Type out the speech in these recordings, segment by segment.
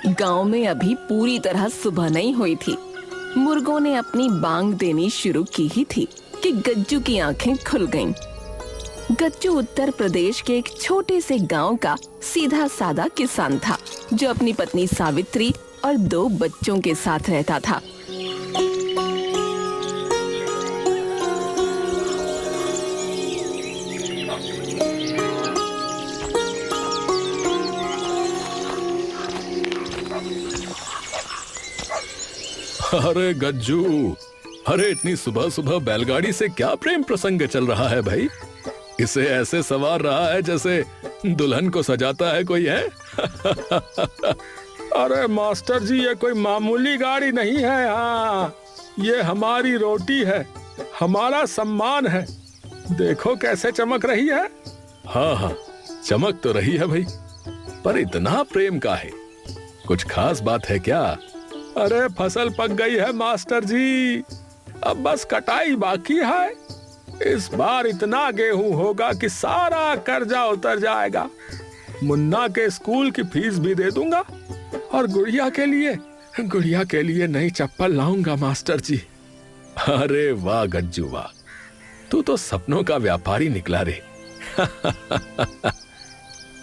गांव में अभी पूरी तरह सुबह नहीं हुई थी। मुर्गों ने अपनी बांग देनी शुरू की ही थी कि गज्जू की आंखें खुल गईं। गज्जू उत्तर प्रदेश के एक छोटे से गांव का सीधा साधा किसान था, जो अपनी पत्नी सावित्री और 2 बच्चों के साथ रहता था। अरे गज्जू, अरे इतनी सुबह सुबह बैलगाड़ी से क्या प्रेम प्रसंग चल रहा है भाई? इसे ऐसे सवार रहा है जैसे दुल्हन को सजाता है कोई है। अरे मास्टर जी, ये कोई मामूली गाड़ी नहीं है। हाँ, ये हमारी रोटी है, हमारा सम्मान है। देखो कैसे चमक रही है। हाँ हाँ, चमक तो रही है भाई, पर इतना प्रेम का है? कुछ खास बात है क्या? अरे फसल पक गई है मास्टर जी, अब बस कटाई बाकी है। इस बार इतना गेहूं होगा कि सारा कर्जा उतर जाएगा। मुन्ना के स्कूल की फीस भी दे दूंगा और गुड़िया के लिए नई चप्पल लाऊंगा मास्टर जी। अरे वाह गज्जू वाह, तू तो सपनों का व्यापारी निकला रे।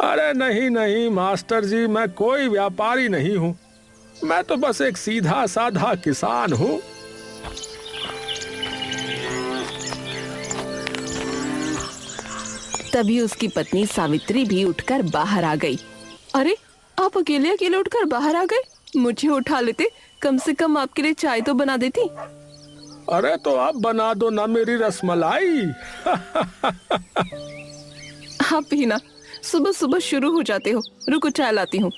अरे नहीं नहीं मास्टर जी, मैं कोई व्यापारी नहीं हूँ, मैं तो बस एक सीधा साधा किसान हूँ। तभी उसकी पत्नी सावित्री भी उठकर बाहर आ गई। अरे, आप अकेले अकेले उठकर बाहर आ गए? मुझे उठा लेते, कम से कम आपके लिए चाय तो बना देती। अरे तो आप बना दो ना मेरी रसमलाई। आप भी ना सुबह सुबह शुरू हो जाते हो। रुको, चाय लाती हूँ।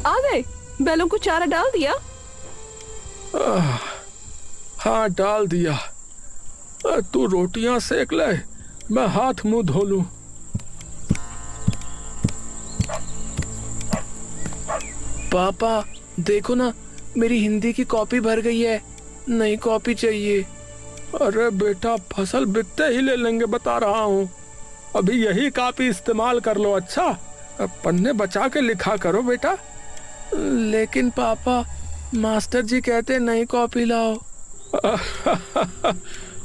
आ गए? बैलों को चारा डाल दिया? हाँ डाल दिया। तू रोटियां सेक ले, मैं हाथ मुंह धो लूं। पापा देखो ना, मेरी हिंदी की कॉपी भर गई है, नई कॉपी चाहिए। अरे बेटा, फसल बिकते ही ले लेंगे, बता रहा हूँ। अभी यही कॉपी इस्तेमाल कर लो। अच्छा, पन्ने बचा के लिखा करो बेटा। लेकिन पापा, मास्टर जी कहते नई कॉपी लाओ।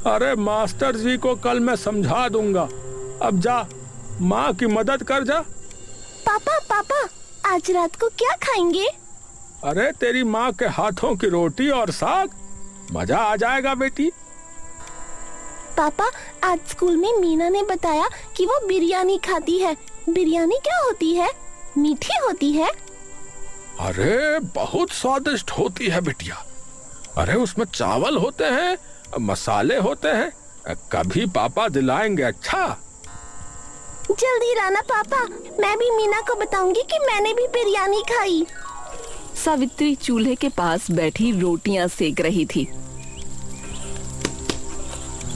अरे मास्टर जी को कल मैं समझा दूंगा। अब जा, माँ की मदद कर जा। पापा पापा, आज रात को क्या खाएंगे? अरे तेरी माँ के हाथों की रोटी और साग, मजा आ जाएगा बेटी। पापा, आज स्कूल में मीना ने बताया कि वो बिरयानी खाती है। बिरयानी क्या होती है? मीठी होती है? अरे बहुत स्वादिष्ट होती है बिटिया। अरे उसमें चावल होते हैं, मसाले होते हैं। कभी पापा दिलाएंगे। अच्छा, जल्दी लाना पापा, मैं भी मीना को बताऊंगी कि मैंने भी बिरयानी खाई। सावित्री चूल्हे के पास बैठी रोटियां सेक रही थी।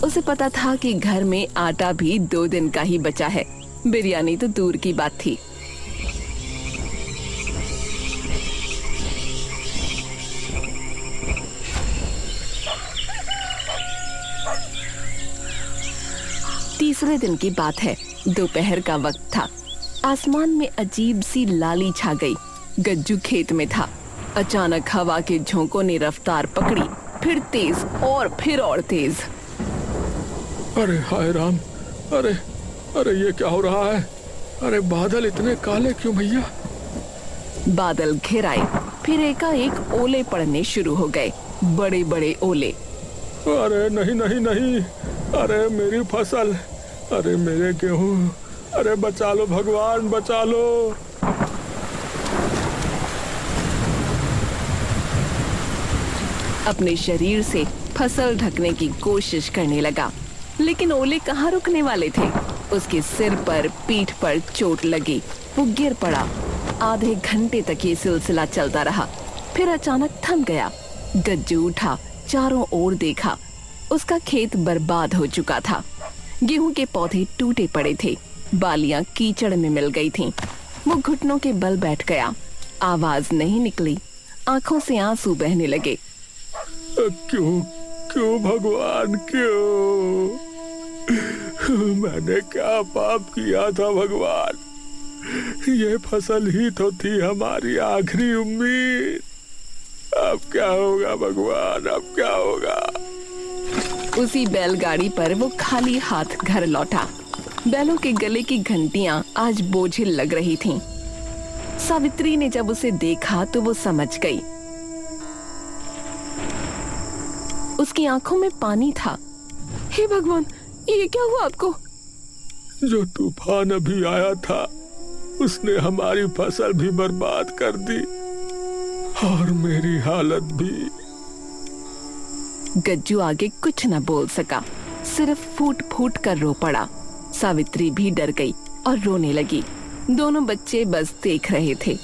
उसे पता था कि घर में आटा भी 2 दिन का ही बचा है, बिरयानी तो दूर की बात थी। तीसरे दिन की बात है, दोपहर का वक्त था। आसमान में अजीब सी लाली छा गई। गज्जू खेत में था। अचानक हवा के झोंकों ने रफ्तार पकड़ी, फिर तेज और तेज। अरे हाय राम, अरे अरे ये क्या हो रहा है? अरे बादल इतने काले क्यों भैया? बादल घिर आए, फिर एकाएक ओले पड़ने शुरू हो गए, बड़े बड़े ओले। अरे नहीं नहीं नहीं, अरे मेरी फसल, अरे मेरे गेहूं, अरे बचा लो भगवान, बचा लो। अपने शरीर से फसल ढकने की कोशिश करने लगा, लेकिन ओले कहाँ रुकने वाले थे। उसके सिर पर, पीठ पर चोट लगी, वो गिर पड़ा। आधे घंटे तक ये सिलसिला चलता रहा, फिर अचानक थम गया। गज्जू उठा, चारों ओर देखा। उसका खेत बर्बाद हो चुका था। गेहूं के पौधे टूटे पड़े थे, बालियां कीचड़ में मिल गई थीं। वो घुटनों के बल बैठ गया। आवाज नहीं निकली, आंखों से आंसू बहने लगे। क्यों क्यों भगवान, क्यों? मैंने क्या पाप किया था भगवान? ये फसल ही तो थी हमारी आखिरी उम्मीद। अब क्या होगा भगवान, अब क्या होगा? उसी बैलगाड़ी पर वो खाली हाथ घर लौटा। बैलों के गले की घंटियां आज बोझिल लग रही थीं। सावित्री ने जब उसे देखा तो वो समझ गई। उसकी आंखों में पानी था। हे भगवान, ये क्या हुआ आपको? जो तूफान अभी आया था उसने हमारी फसल भी बर्बाद कर दी और मेरी हालत भी। गज्जू आगे कुछ न बोल सका, सिर्फ फूट फूट कर रो पड़ा। सावित्री भी डर गई और रोने लगी। दोनों बच्चे बस देख रहे थे।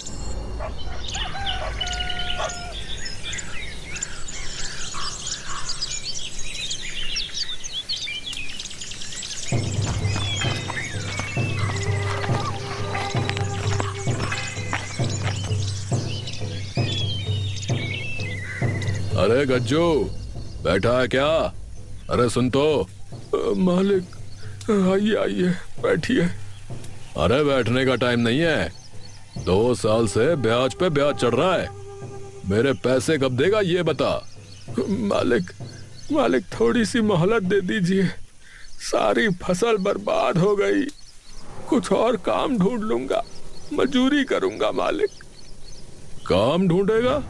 अरे गज्जू, बैठा है क्या? अरे सुन तो। मालिक, आइए आइए, बैठिए। अरे बैठने का टाइम नहीं है। 2 साल से ब्याज पे ब्याज चढ़ रहा है। मेरे पैसे कब देगा ये बता। मालिक थोड़ी सी मोहलत दे दीजिए। सारी फसल बर्बाद हो गई। कुछ और काम ढूंढ लूंगा, मजूरी करूंगा मालिक। काम ढूंढेगा?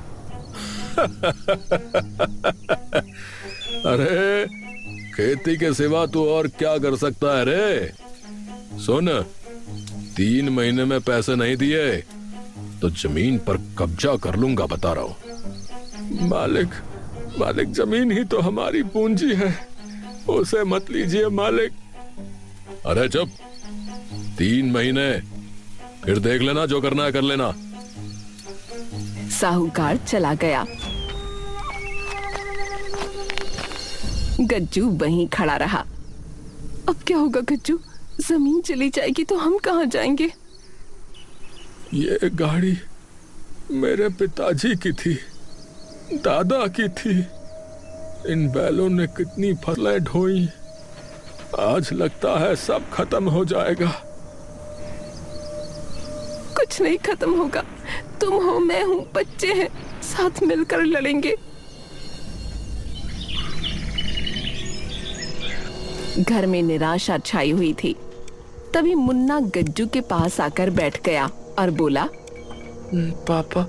अरे खेती के सिवा तू और क्या कर सकता है रे? सुन, 3 महीने में पैसे नहीं दिए तो जमीन पर कब्जा कर लूंगा, बता रहा हूं। मालिक जमीन ही तो हमारी पूंजी है, उसे मत लीजिए मालिक। अरे चुप, 3 महीने, फिर देख लेना, जो करना है कर लेना। साहूकार चला गया। गज्जू वहीं खड़ा रहा। अब क्या होगा गज्जू? जमीन चली जाएगी तो हम कहाँ जाएंगे? ये गाड़ी मेरे पिताजी की थी, दादा की थी। इन बैलों ने कितनी फसलें ढोई। आज लगता है सब खत्म हो जाएगा। कुछ नहीं खत्म होगा। तुम हो, मैं हूँ, बच्चे हैं, साथ मिलकर लड़ेंगे। घर में निराशा छाई हुई थी। तभी मुन्ना गज्जू के पास आकर बैठ गया और बोला, पापा,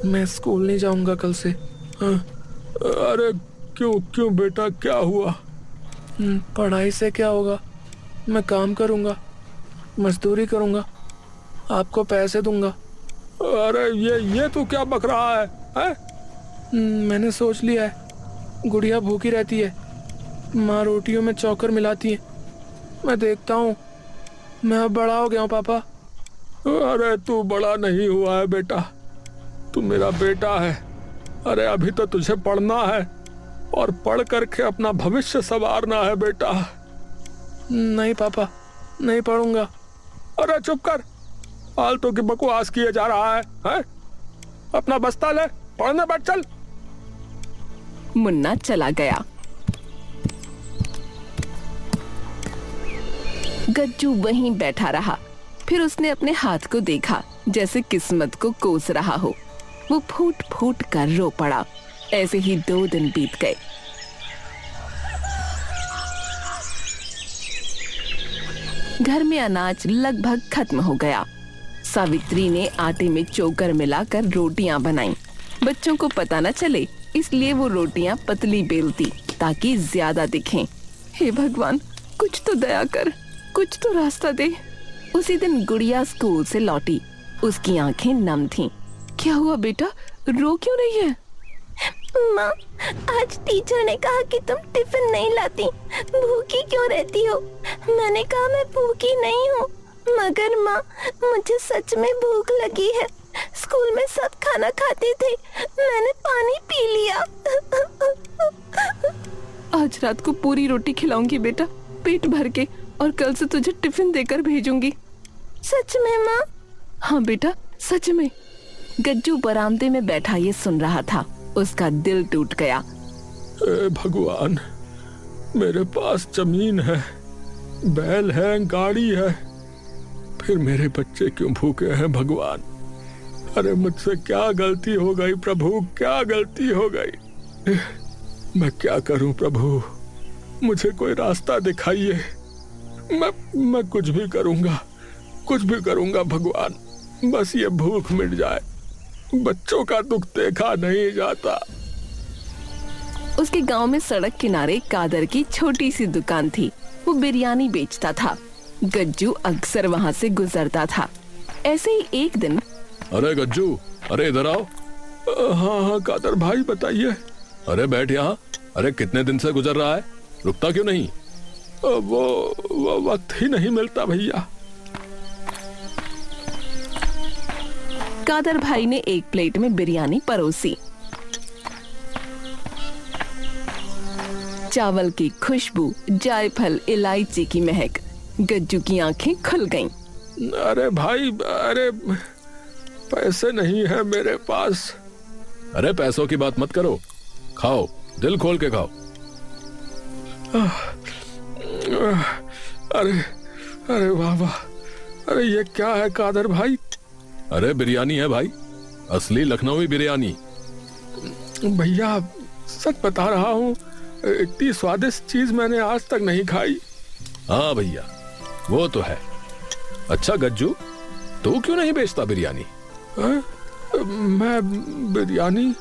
मैं स्कूल नहीं जाऊंगा कल से। अरे क्यों बेटा, क्या हुआ? पढ़ाई से क्या होगा? मैं काम करूंगा, मजदूरी करूंगा, आपको पैसे दूंगा। अरे ये तू क्या बक रहा है? मैंने सोच लिया है, गुड़िया भूखी रहती है, माँ रोटियों में चौकर मिलाती है। मैं देखता हूँ, मैं अब बड़ा हो गया हूँ पापा। अरे तू बड़ा नहीं हुआ है बेटा, तू मेरा बेटा है। अरे अभी तो तुझे पढ़ना है और पढ़ करके अपना भविष्य संवारना है बेटा। नहीं पापा, नहीं पढ़ूंगा। अरे चुप कर, फालतू की बकवास किए जा रहा है? अपना बस्ता ले, पढ़ने बैठ चल। मुन्ना चला गया। गज्जू वहीं बैठा रहा। फिर उसने अपने हाथ को देखा, जैसे किस्मत को कोस रहा हो। वो फूट फूट कर रो पड़ा। ऐसे ही 2 दिन बीत गए। घर में अनाज लगभग खत्म हो गया। सावित्री ने आटे में चोकर मिलाकर रोटियां बनाई। बच्चों को पता न चले, इसलिए वो रोटियां पतली बेलती ताकि ज्यादा दिखें। हे भगवान, कुछ तो दया कर, कुछ तो रास्ता दे। उसी दिन गुड़िया स्कूल से लौटी। उसकी आंखें नम थीं। क्या हुआ बेटा, रो क्यों रही है? माँ, आज टीचर ने कहा कि तुम टिफिन नहीं लाती, भूखी क्यों रहती हो? मैंने कहा मैं भूखी नहीं हूँ, मगर माँ, मुझे सच में भूख लगी है। स्कूल में सब खाना खाते थे, मैंने पानी पी लिया। आज रात को पूरी रोटी खिलाऊंगी बेटा, पेट भर के, और कल से तुझे टिफिन देकर भेजूंगी। सच में माँ? हाँ बेटा, सच में। गज्जू बरामदे में बैठा ये सुन रहा था। उसका दिल टूट गया। ए भगवान, मेरे पास जमीन है, बैल है, गाड़ी है, फिर मेरे बच्चे क्यों भूखे हैं भगवान? अरे मुझसे क्या गलती हो गई प्रभु, क्या गलती हो गई? मैं क्या करूं प्रभु, मुझे कोई रास्ता दिखाइए। मैं कुछ भी करूंगा भगवान, बस ये भूख मिट जाए। बच्चों का दुख देखा नहीं जाता। उसके गांव में सड़क किनारे कादर की छोटी सी दुकान थी। वो बिरयानी बेचता था। गज्जू अक्सर वहां से गुजरता था। ऐसे ही एक दिन। अरे गज्जू, अरे इधर आओ। हाँ कादर भाई बताइए। अरे बैठ यहाँ। अरे कितने दिन से गुजर रहा है, रुकता क्यों नहीं? वो वक्त ही नहीं मिलता भैया। कादर भाई ने एक प्लेट में बिरयानी परोसी। चावल की खुशबू, जायफल, इलायची की महक, गज्जू की आंखें खुल गईं। अरे भाई, अरे पैसे नहीं है मेरे पास। अरे पैसों की बात मत करो, खाओ, दिल खोल के खाओ। अरे वाह वाह, अरे ये क्या है कादर भाई? अरे बिरयानी है भाई, असली लखनवी बिरयानी। भैया सच बता रहा हूँ, इतनी स्वादिष्ट चीज मैंने आज तक नहीं खाई। हाँ भैया, वो तो है। अच्छा गज्जू, तू क्यों नहीं बेचता बिरयानी? मैं बिरयानी,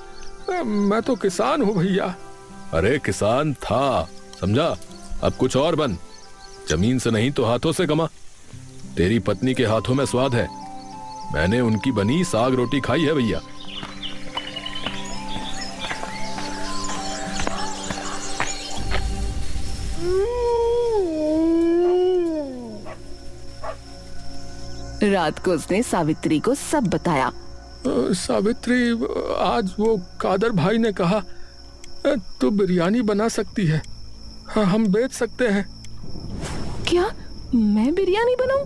मैं तो किसान हूँ भैया। अरे किसान था, समझा? अब कुछ और बन। जमीन से नहीं तो हाथों से कमा। तेरी पत्नी के हाथों में स्वाद है। मैंने उनकी बनी साग रोटी खाई है भैया। रात को उसने सावित्री को सब बताया। सावित्री, आज वो कादर भाई ने कहा तू बिरयानी बना सकती है, हाँ हम बेच सकते हैं। क्या मैं बिरयानी बनाऊं?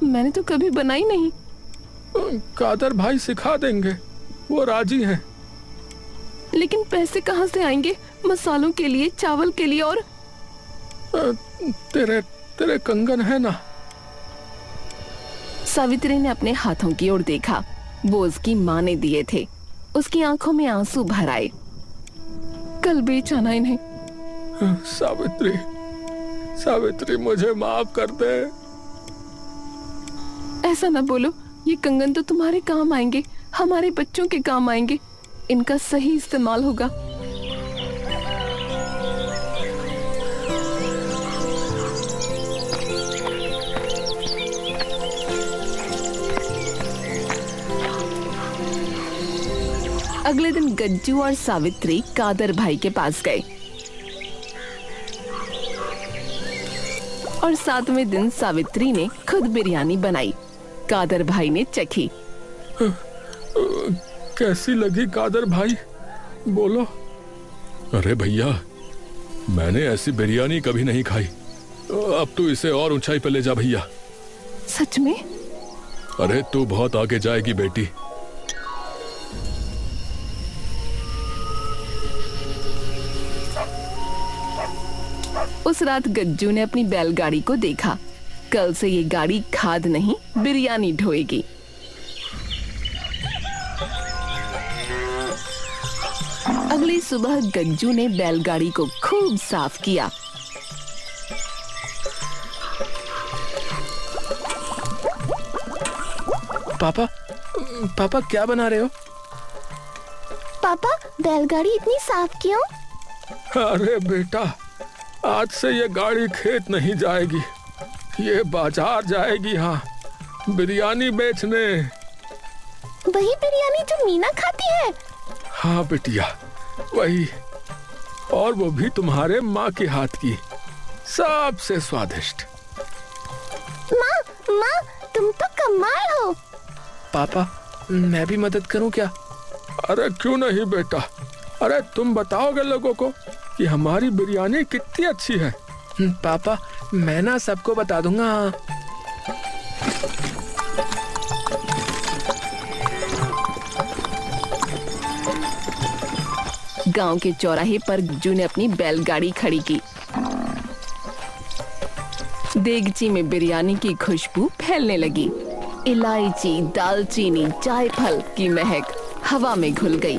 मैंने तो कभी बनाई नहीं। कादर भाई सिखा देंगे, वो राजी हैं। लेकिन पैसे कहाँ से आएंगे? मसालों के लिए, चावल के लिए, और तेरे कंगन है ना? सावित्री ने अपने हाथों की ओर देखा। वो उसकी माँ ने दिए थे। उसकी आंखों में आंसू भर आए। कल बेच आना इन्हें। सावित्री, सावित्री मुझे माफ कर दे। ऐसा ना बोलो, ये कंगन तो तुम्हारे काम आएंगे, हमारे बच्चों के काम आएंगे। इनका सही इस्तेमाल होगा। अगले दिन गज्जू और सावित्री कादर भाई के पास गए और 7वें दिन सावित्री ने खुद बिरयानी बनाई। कादर भाई ने चखी। कैसी लगी कादर भाई, बोलो। अरे भैया, मैंने ऐसी बिरयानी कभी नहीं खाई। अब तू इसे और ऊंचाई पे ले जा भैया। सच में? अरे तू बहुत आगे जाएगी बेटी। उस रात गज्जू ने अपनी बैलगाड़ी को देखा। कल से ये गाड़ी खाद नहीं, बिरयानी ढोएगी। अगली सुबह गज्जू ने बैलगाड़ी को खूब साफ किया। पापा क्या बना रहे हो? पापा, बैलगाड़ी इतनी साफ क्यों? अरे बेटा, आज से ये गाड़ी खेत नहीं जाएगी, ये बाजार जाएगी। हाँ, बिरयानी बेचने। वही बिरयानी जो मीना खाती है? हाँ बेटिया, वही, और वो भी तुम्हारे माँ के हाथ की, सबसे स्वादिष्ट। माँ, माँ, तुम तो कमाल हो। पापा, मैं भी मदद करूं क्या? अरे क्यों नहीं बेटा, अरे तुम बताओगे लोगों को कि हमारी बिरयानी कितनी अच्छी है। पापा मैं ना सबको बता दूंगा। गांव के चौराहे पर गज्जू ने अपनी बैलगाड़ी खड़ी की। देगची में बिरयानी की खुशबू फैलने लगी। इलायची, दालचीनी, जायफल की महक हवा में घुल गई।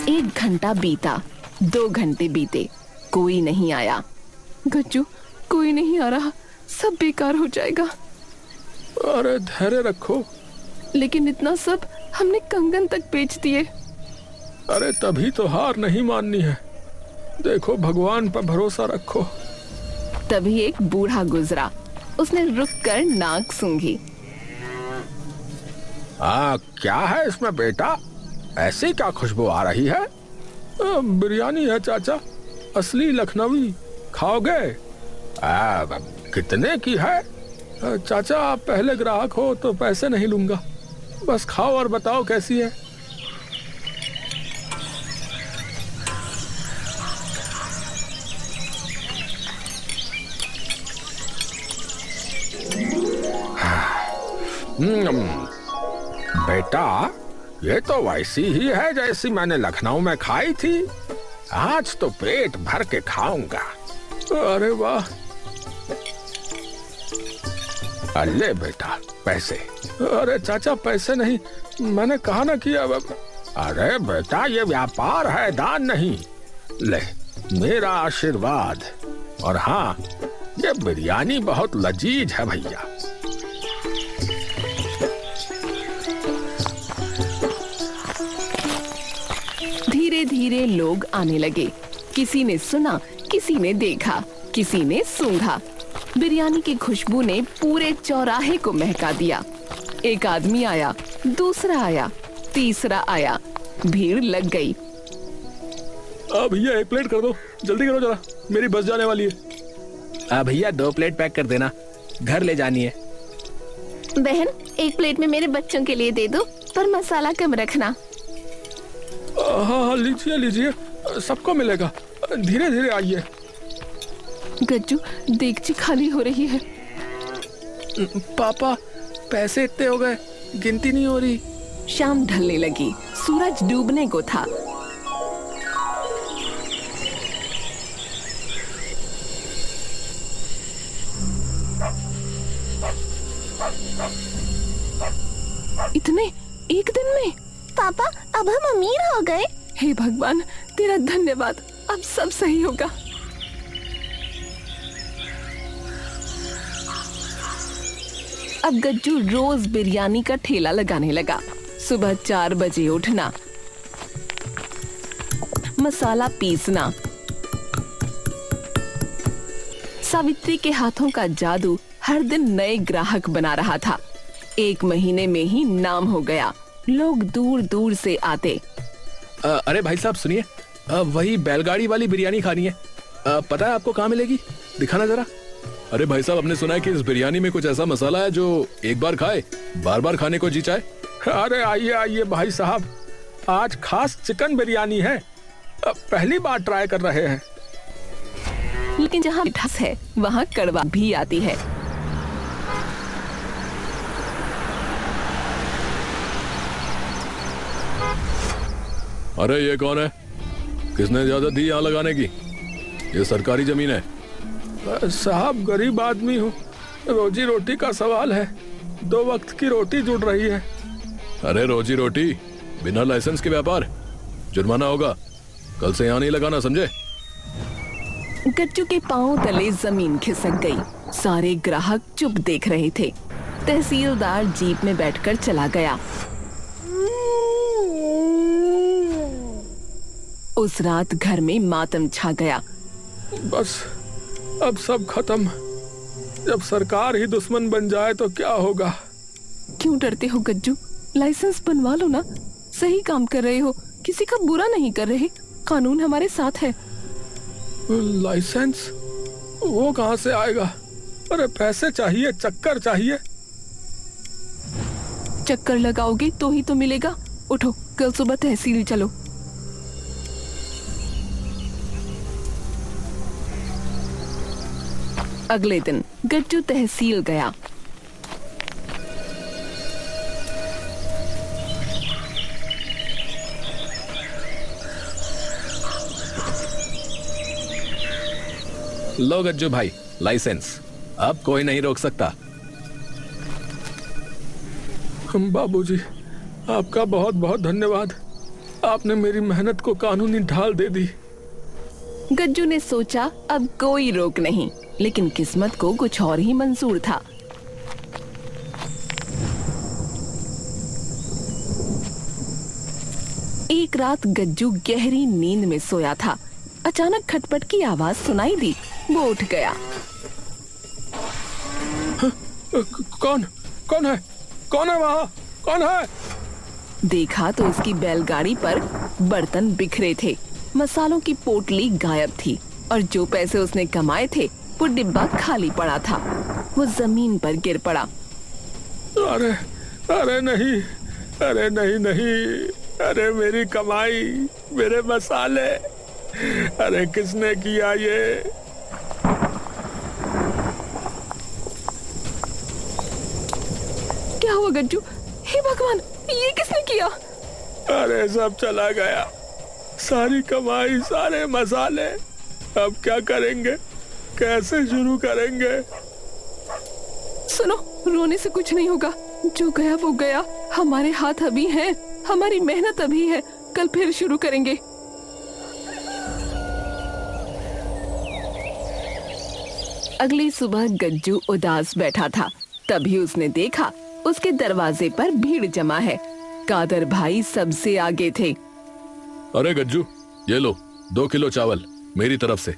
एक घंटा बीता, 2 घंटे बीते, कोई नहीं आया। गज्जू कोई नहीं आ रहा, सब बेकार हो जाएगा। अरे धैर्य रखो। लेकिन इतना सब हमने कंगन तक बेच दिए। अरे तभी तो हार नहीं माननी है। देखो भगवान पर भरोसा रखो। तभी एक बूढ़ा गुजरा। उसने रुककर नाक सूंघी। क्या है इसमें बेटा, ऐसी क्या खुशबू आ रही है? बिरयानी है चाचा, असली लखनवी, खाओगे? कितने की है? चाचा आप पहले ग्राहक हो तो पैसे नहीं लूंगा, बस खाओ और बताओ कैसी है। बेटा ये तो वैसी ही है जैसी मैंने लखनऊ में खाई थी। आज तो पेट भर के खाऊंगा। अरे वाह। अल्ले बेटा पैसे। अरे चाचा पैसे नहीं, मैंने कहा ना कि अब। अरे बेटा ये व्यापार है, दान नहीं। ले मेरा आशीर्वाद। और हाँ ये बिरयानी बहुत लजीज है भैया। धीरे धीरे लोग आने लगे। किसी ने सुना, किसी ने देखा, किसी ने सूंघा। बिरयानी की खुशबू ने पूरे चौराहे को महका दिया। एक आदमी आया, दूसरा आया, तीसरा आया। भीड़ लग गई। भैया 1 प्लेट कर दो, जल्दी करो जरा, मेरी बस जाने वाली है। भैया 2 प्लेट पैक कर देना, घर ले जानी है। बहन 1 प्लेट में मेरे बच्चों के लिए दे दो, पर मसाला कम रखना। हाँ लीजिए लीजिए, सबको मिलेगा, धीरे धीरे आइए। गज्जू देगची खाली हो रही है। पापा पैसे इतने हो गए, गिनती नहीं हो रही। शाम ढलने लगी, सूरज डूबने को था। इतने एक दिन में? पापा अब हम अमीर हो गए। हे भगवान तेरा धन्यवाद, अब सब सही होगा। अब गज्जू रोज बिरयानी का ठेला लगाने लगा। सुबह 4 बजे उठना, मसाला पीसना। सावित्री के हाथों का जादू हर दिन नए ग्राहक बना रहा था। 1 महीने में ही नाम हो गया। लोग दूर दूर से आते। अरे भाई साहब सुनिए, वही बैलगाड़ी वाली बिरयानी खानी है। पता है आपको कहाँ मिलेगी? दिखाना जरा। अरे भाई साहब, आपने सुना है कि इस बिरयानी में कुछ ऐसा मसाला है जो एक बार खाए बार बार खाने को जी चाहे। अरे आइए आइए भाई साहब, आज खास चिकन बिरयानी है, पहली बार ट्राई कर रहे हैं। लेकिन जहाँ मिठास है वहाँ कड़वा भी आती है। अरे ये कौन है? किसने इजाजत दी यहाँ लगाने की? ये सरकारी जमीन है। साहब गरीब आदमी हूँ, रोजी रोटी का सवाल है, 2 वक्त की रोटी जुड़ रही है। अरे रोजी रोटी बिना लाइसेंस के व्यापार, जुर्माना होगा। कल से यहाँ नहीं लगाना, समझे? गज्जू के पांव तले जमीन खिसक गई। सारे ग्राहक चुप देख रहे थे। तहसीलदार जीप में बैठकर चला गया। उस रात घर में मातम छा गया। बस अब सब खत्म। जब सरकार ही दुश्मन बन जाए तो क्या होगा? क्यों डरते हो गज्जू? लाइसेंस बनवा लो ना, सही काम कर रहे हो, किसी का बुरा नहीं कर रहे। कानून हमारे साथ है। लाइसेंस वो कहाँ से आएगा? अरे पैसे चाहिए, चक्कर चाहिए। चक्कर लगाओगे तो ही तो मिलेगा। उठो, कल सुबह तहसील चलो। अगले दिन गज्जू तहसील गया। लो गज्जू भाई, लाइसेंस। अब कोई नहीं रोक सकता। बाबूजी, आपका बहुत बहुत धन्यवाद। आपने मेरी मेहनत को कानूनी ढाल दे दी। गज्जू ने सोचा अब कोई रोक नहीं, लेकिन किस्मत को कुछ और ही मंजूर था। एक रात गज्जू गहरी नींद में सोया था। अचानक खटपट की आवाज सुनाई दी। वो उठ गया। कौन कौन है? कौन है वहाँ? कौन है? देखा तो उसकी बैलगाड़ी पर बर्तन बिखरे थे, मसालों की पोटली गायब थी और जो पैसे उसने कमाए थे वो डिब्बा खाली पड़ा था। वो जमीन पर गिर पड़ा। अरे अरे नहीं, अरे नहीं नहीं, अरे मेरी कमाई, मेरे मसाले, अरे किसने किया ये? क्या हुआ गज्जू? हे भगवान, ये किसने किया? अरे सब चला गया, सारी कमाई, सारे मसाले। अब क्या करेंगे? कैसे शुरू करेंगे? सुनो, रोने से कुछ नहीं होगा। जो गया वो गया। हमारे हाथ अभी हैं, हमारी मेहनत अभी है। कल फिर शुरू करेंगे। अगली सुबह गज्जू उदास बैठा था। तभी उसने देखा उसके दरवाजे पर भीड़ जमा है। कादर भाई सबसे आगे थे। अरे गज्जू, ये लो 2 किलो चावल मेरी तरफ से।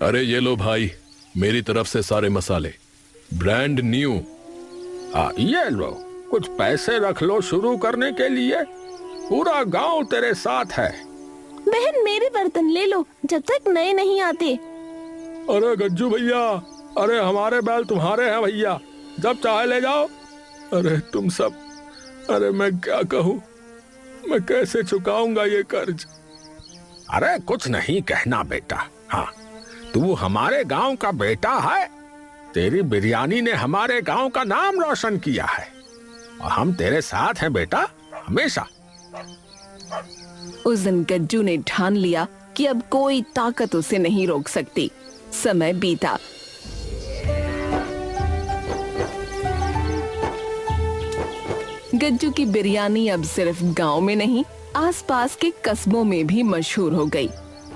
अरे ये लो भाई, मेरी तरफ से सारे मसाले, ब्रांड न्यू। ये लो, कुछ पैसे रख लो शुरू करने के लिए। पूरा गांव तेरे साथ है। बहन, मेरे बर्तन ले लो जब तक नए नहीं आते। अरे गज्जू भैया, अरे हमारे बैल तुम्हारे हैं भैया, जब चाहे ले जाओ। अरे तुम सब, अरे मैं क्या कहूँ, मैं कैसे चुकाऊंगा ये कर्ज? अरे कुछ नहीं कहना बेटा। हाँ, तू हमारे गांव का बेटा है। तेरी बिरयानी ने हमारे गांव का नाम रोशन किया है और हम तेरे साथ हैं बेटा, हमेशा। उस दिन गज्जू ने ठान लिया कि अब कोई ताकत उसे नहीं रोक सकती। समय बीता। गज्जू की बिरयानी अब सिर्फ गांव में नहीं, आसपास के कस्बों में भी मशहूर हो गई।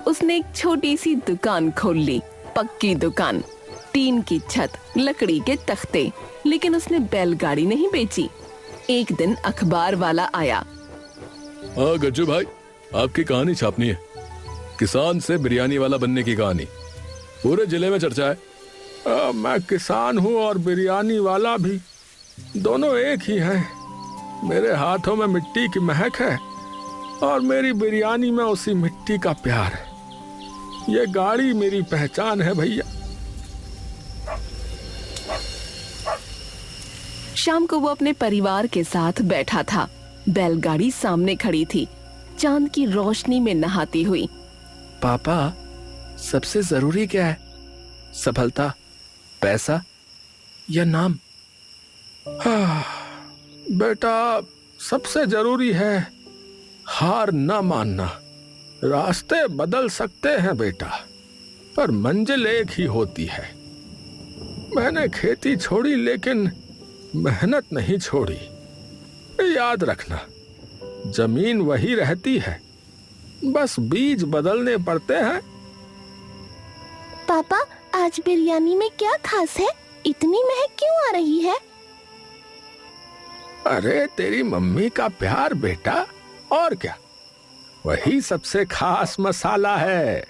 उसने एक छोटी सी दुकान खोल ली, पक्की दुकान, टीन की छत, लकड़ी के तख्ते। लेकिन उसने बैलगाड़ी नहीं बेची। एक दिन अखबार वाला आया। हाँ गज्जू भाई, आपकी कहानी छापनी है। किसान से बिरयानी वाला बनने की कहानी, पूरे जिले में चर्चा है। मैं किसान हूँ और बिरयानी वाला भी, दोनों एक ही हैं। मेरे हाथों में मिट्टी की महक है और मेरी बिरयानी में उसी मिट्टी का प्यार है। ये गाड़ी मेरी पहचान है भैया। शाम को वो अपने परिवार के साथ बैठा था। बैलगाड़ी सामने खड़ी थी, चांद की रोशनी में नहाती हुई। पापा, सबसे जरूरी क्या है? सफलता, पैसा या नाम? बेटा, सबसे जरूरी है हार न मानना। रास्ते बदल सकते हैं बेटा, पर मंजिल एक ही होती है। मैंने खेती छोड़ी लेकिन मेहनत नहीं छोड़ी। याद रखना, जमीन वही रहती है, बस बीज बदलने पड़ते हैं। पापा, आज बिरयानी में क्या खास है? इतनी महक क्यों आ रही है? अरे तेरी मम्मी का प्यार बेटा, और क्या, वही सबसे खास मसाला है।